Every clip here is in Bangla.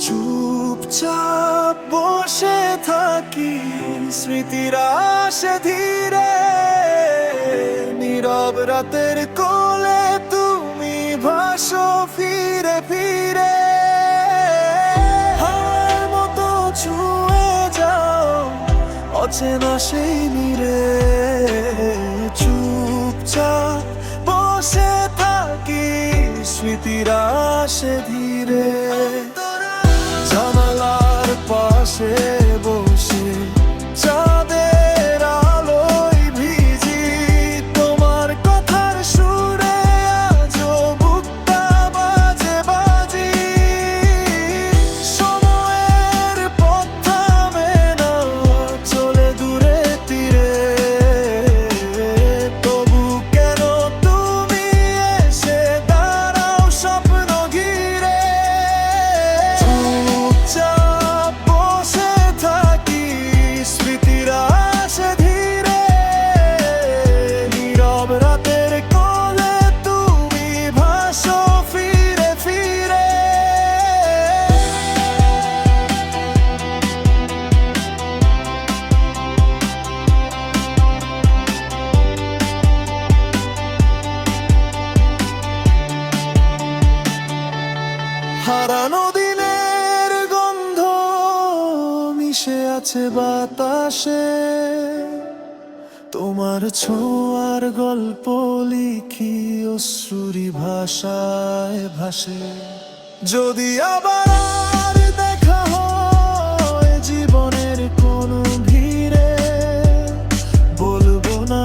চুপচাপ বসে থাকি, স্মৃতিরা আসে ধীরে, নীরব রাতের কোলে তুমি ভাসো ফিরে ফিরে। হাওয়ার মতো ছুঁয়ে যাও অচেনা সেই নীরে, চুপচাপ বসে থাকি, স্মৃতিরা আসে ধীরে। জানালার পাশে বসে চাঁদের আলোয় ভিজি, তোমার কথার সুরে আজও বুকটা বাজে বাজি। সময়ের পথ থামে না, চলে দূরে তীরে, তবু কেন তুমি এসে দাঁড়াও স্বপ্ন ঘিরে। চুপচাপ বসে থাকি, স্মৃতিরা আসে ধীরে, নীরব রাতের কোলে তুমি ভাসো ফিরে ফিরে। হারানো দিনের গন্ধ মিশে আছে বাতাসে, তোমার ছোঁয়ার গল্প লিখি অশ্রুরি ভাষায় ভাসে। যদি আবার দেখা হয় জীবনের কোনো ভিড়ে, বলবো না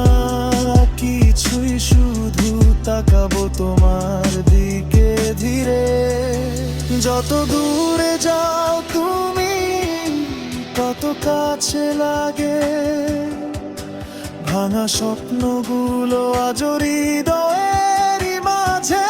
কিছুই, শুধু তাকাবো তোমার দিকে ধীরে। যত দূরে যাও তুমি তত কাছে লাগে, ভাঙা স্বপ্নগুলো আজ হৃদয়ের মাঝে